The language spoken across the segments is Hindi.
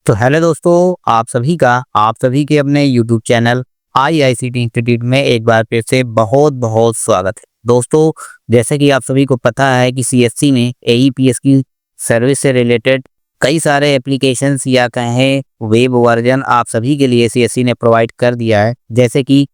तो हेलो दोस्तों, आप सभी के अपने यूट्यूब चैनल आईआईसीटी इंस्टीट्यूट में एक बार फिर से बहुत बहुत स्वागत है। दोस्तों, जैसे कि आप सभी को पता है कि सीएससी ने एईपीएस की सर्विस से रिलेटेड कई सारे एप्लीकेशंस या कहें वेब वर्जन आप सभी के लिए सीएससी ने प्रोवाइड कर दिया है। जैसे कि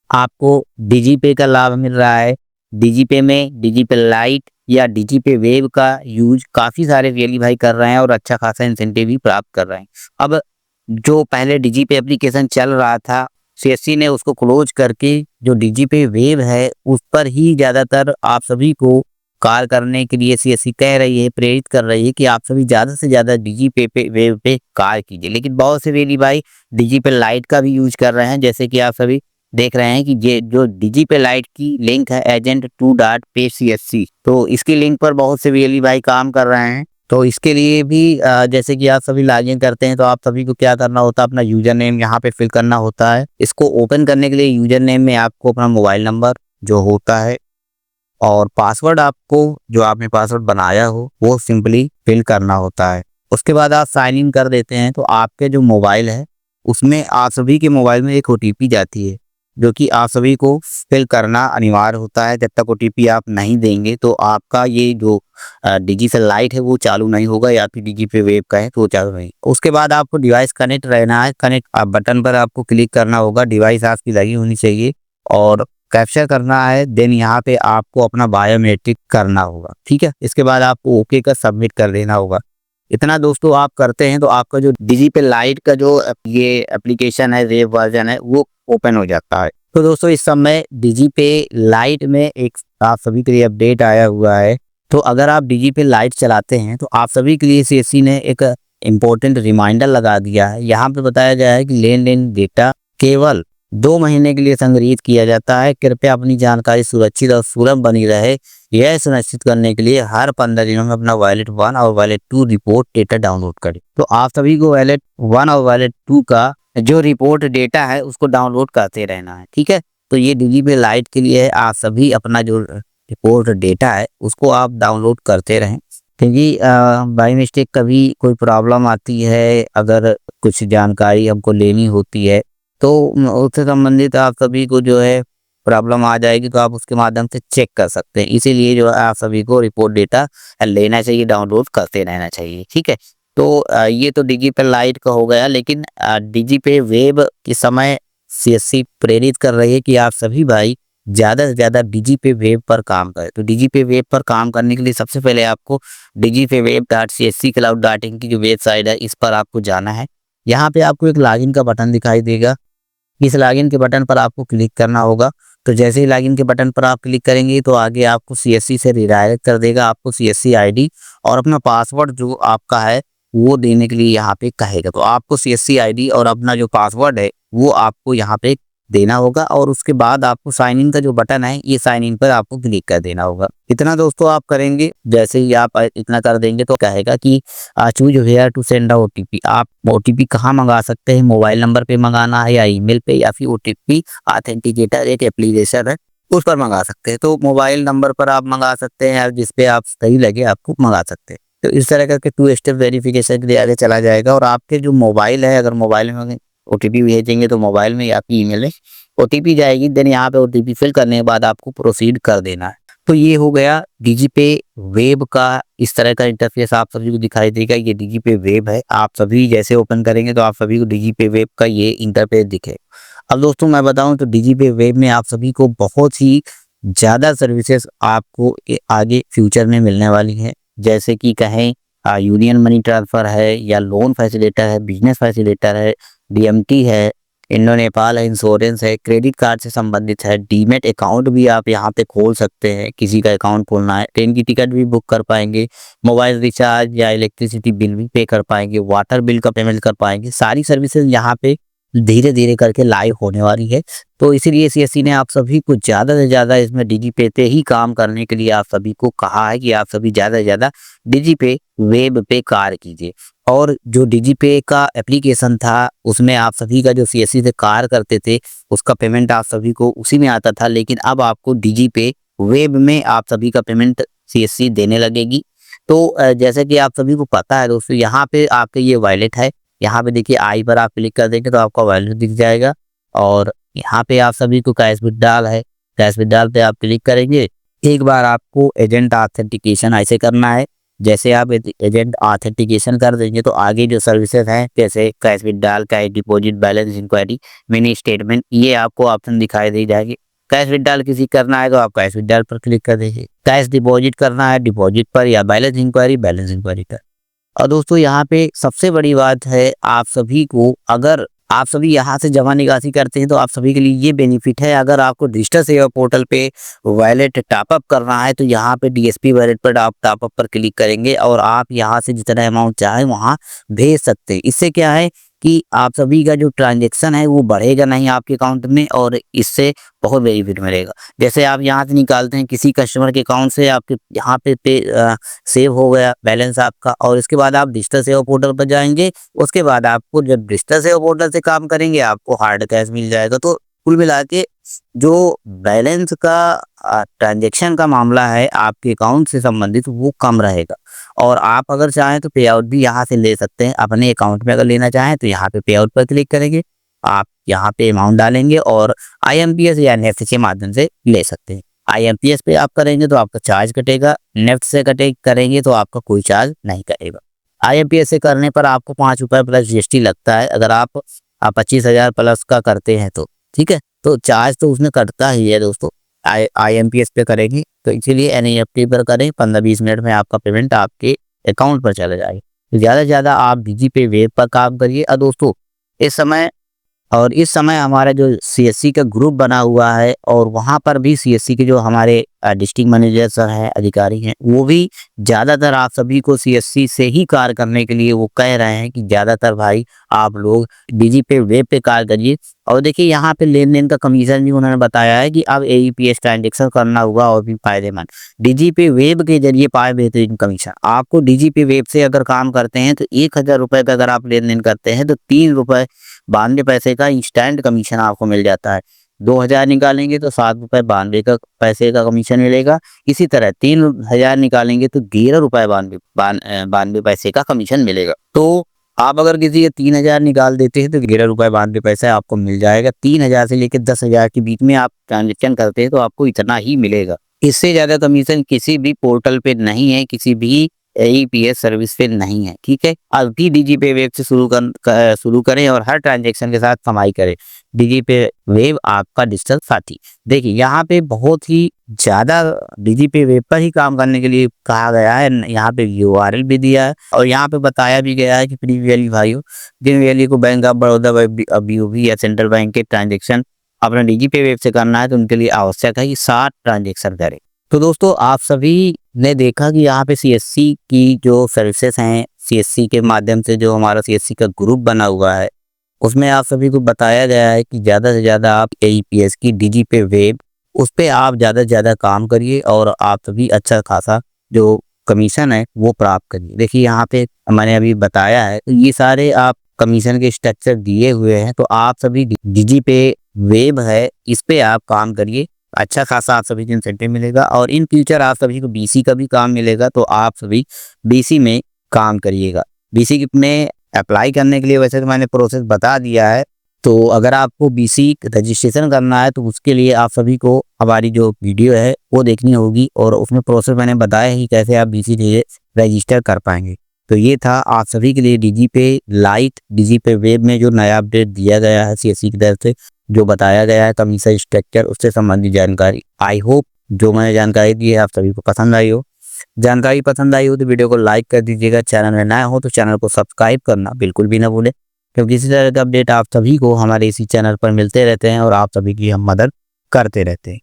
आपको डिजीपे का लाभ मिल रहा है। डिजीपे में डिजीपे लाइट या डीजीपे वेब का यूज काफ़ी सारे रियली भाई कर रहे हैं और अच्छा खासा इंसेंटिव भी प्राप्त कर रहे हैं। अब जो पहले डीजीपे एप्लीकेशन चल रहा था, सीएससी ने उसको क्लोज करके जो डीजीपे वेब है उस पर ही ज़्यादातर आप सभी को कार्य करने के लिए सीएससी कह रही है, प्रेरित कर रही है कि आप सभी ज़्यादा से ज़्यादा डीजीपे पे वेब पे कार्य कीजिए। लेकिन बहुत से रियली भाई डीजीपे लाइट का भी यूज कर रहे हैं। जैसे कि आप सभी देख रहे हैं कि ये जो डीजीपे लाइट की लिंक है एजेंट टू डॉट पे सीएससी, तो इसकी लिंक पर बहुत से रियली भाई काम कर रहे हैं। तो इसके लिए भी जैसे कि आप सभी लॉगिन करते हैं तो आप सभी को क्या करना होता है, अपना यूजर नेम यहाँ पे फिल करना होता है। इसको ओपन करने के लिए यूजर नेम में आपको अपना मोबाइल नंबर जो होता है और पासवर्ड आपको जो आपने पासवर्ड बनाया हो वो सिंपली फिल करना होता है। उसके बाद आप साइन इन कर देते हैं तो आपके जो मोबाइल है उसमें आप सभी के मोबाइल में एक ओटीपी जाती है जो कि आप सभी को फिल करना अनिवार्य होता है। जब तक ओटीपी आप नहीं देंगे तो आपका ये जो डिजीपे लाइट है वो चालू नहीं होगा या फिर डीजीपे वेब का है तो वो चालू नहीं। उसके बाद आपको डिवाइस कनेक्ट रहना है। कनेक्ट बटन पर आपको क्लिक करना होगा। डिवाइस आपकी लगी होनी चाहिए और कैप्चर करना है। देन यहाँ पे आपको अपना बायोमेट्रिक करना होगा। ठीक है, इसके बाद आपको ओके का सबमिट कर देना होगा। इतना दोस्तों आप करते हैं तो आपका जो डीजीपे लाइट का जो ये एप्लीकेशन है, वेब वर्जन है, वो ओपन हो जाता है। तो दोस्तों इस समय डीजीपे लाइट में एक आप सभी के लिए अपडेट आया हुआ है। तो अगर आप डीजीपे लाइट चलाते हैं तो आप सभी के लिए सीएससी ने एक इम्पोर्टेंट रिमाइंडर लगा दिया है। यहाँ पे बताया गया है कि लेन देन डेटा केवल 2 महीने के लिए संग्रहित किया जाता है। कृपया अपनी जानकारी सुरक्षित और सुलभ बनी रहे, यह सुनिश्चित करने के लिए हर 15 दिनों में अपना वॉलेट 1 और वॉलेट 2 रिपोर्ट डेटा डाउनलोड करें। तो आप सभी को वॉलेट 1 और वॉलेट 2 का जो रिपोर्ट डेटा है उसको डाउनलोड करते रहना है। ठीक है, तो ये डीजीपे लाइट के लिए है। आप सभी अपना जो रिपोर्ट डेटा है उसको आप डाउनलोड करते रहें, क्योंकि बाई मिस्टेक कभी कोई प्रॉब्लम आती है, अगर कुछ जानकारी हमको लेनी होती है तो उससे संबंधित आप सभी को जो है प्रॉब्लम आ जाएगी तो आप उसके माध्यम से चेक कर सकते हैं। इसीलिए जो है आप सभी को रिपोर्ट डेटा लेना चाहिए, डाउनलोड करते रहना चाहिए। ठीक है, तो ये तो डीजीपे लाइट का हो गया। लेकिन डीजीपे वेब के समय सीएससी प्रेरित कर रही है कि आप सभी भाई ज़्यादा से ज़्यादा डीजीपे वेब पर काम करें। तो डीजीपे वेब पर काम करने के लिए सबसे पहले आपको dgpweb.csccloud.in की जो वेबसाइट है इस पर आपको जाना है। यहाँ पे आपको एक लॉगिन का बटन दिखाई देगा। इस लॉगिन के बटन पर आपको क्लिक करना होगा। तो जैसे ही लॉगिन के बटन पर आप क्लिक करेंगे तो आगे आपको सीएससी से रिडायरेक्ट कर देगा। आपको सीएससी आईडी और अपना पासवर्ड जो आपका है वो देने के लिए यहाँ पे कहेगा। तो आपको सीएससी आईडी और अपना जो पासवर्ड है वो आपको यहाँ पे देना होगा और उसके बाद आपको साइन इन का जो बटन है ये साइन इन पर आपको क्लिक कर देना होगा। इतना दोस्तों आप करेंगे। जैसे ही आप इतना कर देंगे तो कहेगा कि choose where to send a OTP. आप ओटीपी कहाँ मंगा सकते हैं, मोबाइल नंबर पे मंगाना है या ईमेल पे या फिर ओटीपी ऑथेंटिकेटर एक एप्लीकेशन है उस पर मंगा सकते हैं। तो मोबाइल नंबर पर आप मंगा सकते हैं, जिस पे आप सही लगे आपको मंगा सकते हैं। तो इस तरह करके 2 स्टेप वेरिफिकेशन के लिए आगे चला जाएगा और आपके जो मोबाइल है, अगर मोबाइल में ओटीपी भेजेंगे तो मोबाइल में या आपकी ईमेल में ओटीपी जाएगी। देन यहाँ पे ओटीपी फिल करने के बाद आपको प्रोसीड कर देना है। तो ये हो गया डीजीपे वेब का। इस तरह का इंटरफेस आप सभी को दिखाई देगा। ये डीजीपे वेब है। आप सभी जैसे ओपन करेंगे तो आप सभी को डीजीपे वेब का ये इंटरफेस दिखे। अब दोस्तों मैं बताऊं तो डीजीपे वेब में आप सभी को बहुत ही ज़्यादा सर्विसेज आपको आगे फ्यूचर में मिलने वाली है। जैसे कि कहें यूनियन मनी ट्रांसफ़र है या लोन फैसिलिटेटर है, बिजनेस फैसिलिटेटर है, डीएमटी है, इंडो नेपाल है, इंश्योरेंस है, क्रेडिट कार्ड से संबंधित है, डीमेट अकाउंट भी आप यहाँ पे खोल सकते हैं। किसी का अकाउंट खोलना है, ट्रेन की टिकट भी बुक कर पाएंगे, मोबाइल रिचार्ज या इलेक्ट्रिसिटी बिल भी पे कर पाएंगे, वाटर बिल का पेमेंट कर पाएंगे। सारी सर्विसेज यहाँ पे धीरे धीरे करके लाइव होने वाली है। तो इसीलिए सीएससी ने आप सभी को ज़्यादा से ज़्यादा इसमें डीजीपे पे ही काम करने के लिए आप सभी को कहा है कि आप सभी ज़्यादा से ज़्यादा डीजीपे वेब पे कार्य कीजिए। और जो डीजीपे का एप्लीकेशन था उसमें आप सभी का जो सीएससी से कार्य करते थे उसका पेमेंट आप सभी को उसी में आता था, लेकिन अब आपको डीजीपे वेब में आप सभी का पेमेंट सीएससी देने लगेगी। तो जैसे कि आप सभी को पता है दोस्तों, यहाँ पे आपके ये वॉलेट है, यहाँ पे देखिए आई पर आप क्लिक कर देंगे तो आपका वैलेट दिख जाएगा। और यहाँ पे आप सभी को कैश विड्रॉल है, कैश विड्रॉल पे आप क्लिक करेंगे। एक बार आपको एजेंट ऑथेंटिकेशन ऐसे करना है। जैसे आप एजेंट ऑथेंटिकेशन कर देंगे तो आगे जो सर्विसेज हैं जैसे cash withdrawal, cash deposit, balance inquiry, mini statement, ये आपको ऑप्शन दिखाई दे जाएगी। कैश विड्रॉल किसी करना है तो आप कैश विड्रॉल पर क्लिक कर दीजिए। कैश डिपॉजिट करना है डिपॉजिट पर, या बैलेंस इंक्वायरी, बैलेंस इंक्वायरी पर। और दोस्तों यहाँ पे सबसे बड़ी बात है, आप सभी को अगर आप सभी यहाँ से जमा निकासी करते हैं तो आप सभी के लिए ये बेनिफिट है, अगर आपको डिजिटल सेवा पोर्टल पे वॉलेट टॉपअप करना है तो यहाँ पे डीएसपी वॉलेट पर आप टॉपअप पर क्लिक करेंगे और आप यहाँ से जितना अमाउंट चाहे वहाँ भेज सकते हैं। इससे क्या है कि आप सभी का जो ट्रांजेक्शन है वो बढ़ेगा नहीं आपके अकाउंट में, और इससे बहुत बेनिफिट मिलेगा। जैसे आप यहाँ से निकालते हैं किसी कस्टमर के अकाउंट से, आपके यहाँ पे सेव हो गया बैलेंस आपका, और इसके बाद आप डिजिटल सेवा पोर्टल पर जाएंगे। उसके बाद आपको जब डिजिटल सेवा पोर्टल से काम करेंगे आपको हार्ड कैश मिल जाएगा। तो कुल मिला के जो बैलेंस का ट्रांजेक्शन का मामला है आपके अकाउंट से संबंधित वो कम रहेगा। और आप अगर चाहें तो पे आउट भी यहाँ से ले सकते हैं अपने अकाउंट में। अगर लेना चाहें तो यहाँ पे पे आउट पर क्लिक करेंगे, आप यहाँ पे अमाउंट डालेंगे और IMPS या नेफ्ट के माध्यम से ले सकते हैं। IMPS पे आप करेंगे तो आपका चार्ज कटेगा, नेफ्ट से करेंगे तो आपका कोई चार्ज नहीं कटेगा। IMPS से करने पर आपको 5 रुपये प्लस GST लगता है, अगर आप 25,000 प्लस का करते हैं तो ठीक है। तो चार्ज तो उसने कटता ही है दोस्तों। IMPS पे करेंगे तो इसीलिए NEFT पर करें, 15-20 मिनट में आपका पेमेंट आपके अकाउंट पर चला जाएगा। तो ज़्यादा से ज़्यादा आप DigiPay वेब पर काम करिए। और दोस्तों इस समय हमारा जो CSC का ग्रुप बना हुआ है, और वहाँ पर भी CSC के जो हमारे डिस्ट्रिक्ट मैनेजर सर हैं, अधिकारी हैं, वो भी ज़्यादातर आप सभी को CSC से ही कार्य करने के लिए वो कह रहे हैं कि ज़्यादातर भाई आप लोग DigiPay वेब पे कार्य करिए। और देखिए यहाँ पे लेन देन का कमीशन भी उन्होंने बताया है कि अब AEPS ट्रांजेक्शन करना होगा और भी फायदेमंद। DigiPay वेब के जरिए पाए बेहतरीन कमीशन। आपको DigiPay वेब से अगर काम करते हैं तो 1,000 रुपये का अगर आप लेन देन करते हैं तो 3 रुपये 92 पैसे का इंस्टेंट कमीशन आपको मिल जाता है। 2,000 निकालेंगे तो 7 रुपये 92 का पैसे का कमीशन मिलेगा। इसी तरह 3,000 निकालेंगे तो 11 रुपये 92 पैसे का कमीशन मिलेगा। तो आप अगर किसी के 3,000 निकाल देते हैं तो 11 रुपये 92 पैसे आपको मिल जाएगा। 3,000 से लेकर 10,000 के बीच में आप ट्रांजेक्शन करते हैं तो आपको इतना ही मिलेगा। इससे ज़्यादा कमीशन किसी भी पोर्टल पे नहीं है, किसी भी AEPS सर्विस पे नहीं है, ठीक है। अभी DigiPay वेब से शुरू करें और हर ट्रांजेक्शन के साथ कमाई करें। DigiPay वेब आपका डिजिटल साथी। देखिए यहाँ पे बहुत ही ज़्यादा DigiPay वेब पर ही काम करने के लिए कहा गया है। यहाँ पे URL भी दिया है और यहाँ पे बताया भी गया है कि प्रीवियसली भाइयों जिन वैली को बैंक ऑफ बड़ौदा, BOB या सेंट्रल बैंक के ट्रांजेक्शन अपना DigiPay वेब से करना है तो उनके लिए आवश्यक है कि 60 ट्रांजेक्शन करें। तो दोस्तों आप सभी ने देखा कि यहाँ पे CSC की जो सर्विसेज हैं, CSC के माध्यम से जो हमारा CSC का ग्रुप बना हुआ है, उसमें आप सभी को बताया गया है कि ज़्यादा से ज़्यादा आप AEPS की DigiPay वेब उस पर आप ज़्यादा से ज़्यादा काम करिए और आप सभी अच्छा खासा जो कमीशन है वो प्राप्त करिए। देखिए यहाँ पे मैंने अभी बताया है, तो ये सारे आप कमीशन के स्ट्रक्चर दिए हुए हैं। तो आप सभी DigiPay वेब है इस पे आप काम करिए, अच्छा खासा आप सभी को इंसेंटिव मिलेगा। और इन फ्यूचर आप सभी को BC का भी काम मिलेगा, तो आप सभी BC में काम करिएगा। BC में अप्लाई करने के लिए वैसे तो मैंने प्रोसेस बता दिया है, तो अगर आपको BC रजिस्ट्रेशन करना है तो उसके लिए आप सभी को हमारी जो वीडियो है वो देखनी होगी, और उसमें प्रोसेस मैंने बताया ही कैसे आप BC रजिस्टर कर पाएंगे। तो ये था आप सभी के लिए DigiPay लाइट, DigiPay वेब में जो नया अपडेट दिया गया है CSC की तरफ से, जो बताया गया है कमीशन स्ट्रक्चर, उससे संबंधित जानकारी। आई होप जो मैंने जानकारी दी है आप सभी को पसंद आई हो। जानकारी पसंद आई हो तो वीडियो को लाइक कर दीजिएगा। चैनल में नया हो तो चैनल को सब्सक्राइब करना बिल्कुल भी ना भूलें, क्योंकि इसी तरह का अपडेट आप सभी को हमारे इसी चैनल पर मिलते रहते हैं और आप सभी की हम मदद करते रहते हैं।